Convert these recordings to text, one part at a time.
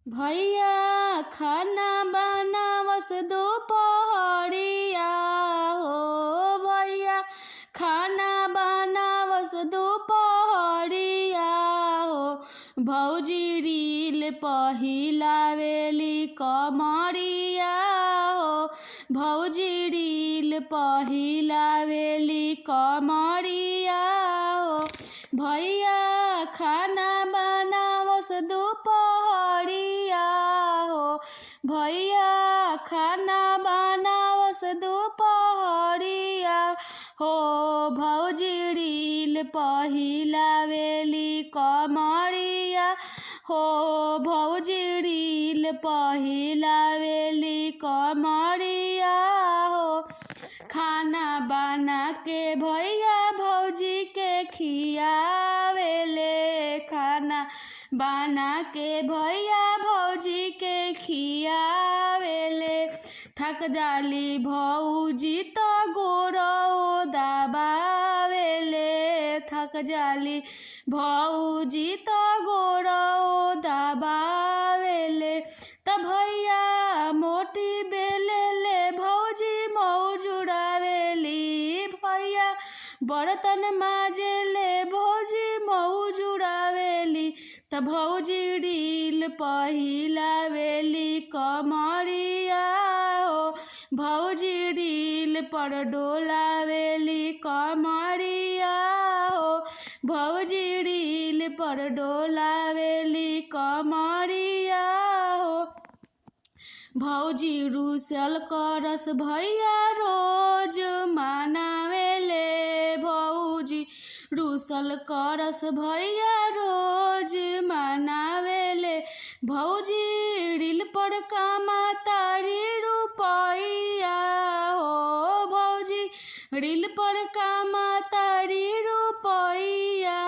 भैया खाना बनावस दोपहरिया हो। भैया खाना बनावस दोपहरिया हो। भौजी रील पहिलावेली कमरिया हो। भौजी रील पहिलावेली कमरिया हो। भैया खाना बनावस दोपहरिया हो। भैया खाना बनावस दोपहरिया हो। भौजी रील पहिलावेली कमरिया हो। भौजी रील पहिलावेली कमरिया हो। खाना बना के भैया भौजी के खियावेले। खाना बना के भैया भौजी के खियावेले। थक जाली भौजी तो गोरो दबावेले। थक जाली भौजी तो गोरो दबावेले। त भैया मोटी बेलेले भौजी मौज उड़ावेली। भैया बर्तन माजेले भौजी मौज उड़ावेली। त भौजी रील पहिलावेली कमरिया हो। भौजी रील पर डोलावेली कमरिया हो। भौजी रील पर डोलावेली कमरिया हो। भौजी रूसल करस भैया रोज मनावेले। भौजी रूसल करस भैया रोज मनावेले। भौजी रील पर कमातारी रुपैया हो। भौजी रील पर कमातारी रुपैया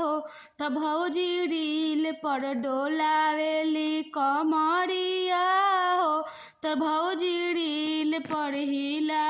हो। त भौजी रील पर डोलावेली कमरिया हो। त भौजी रील पर हिला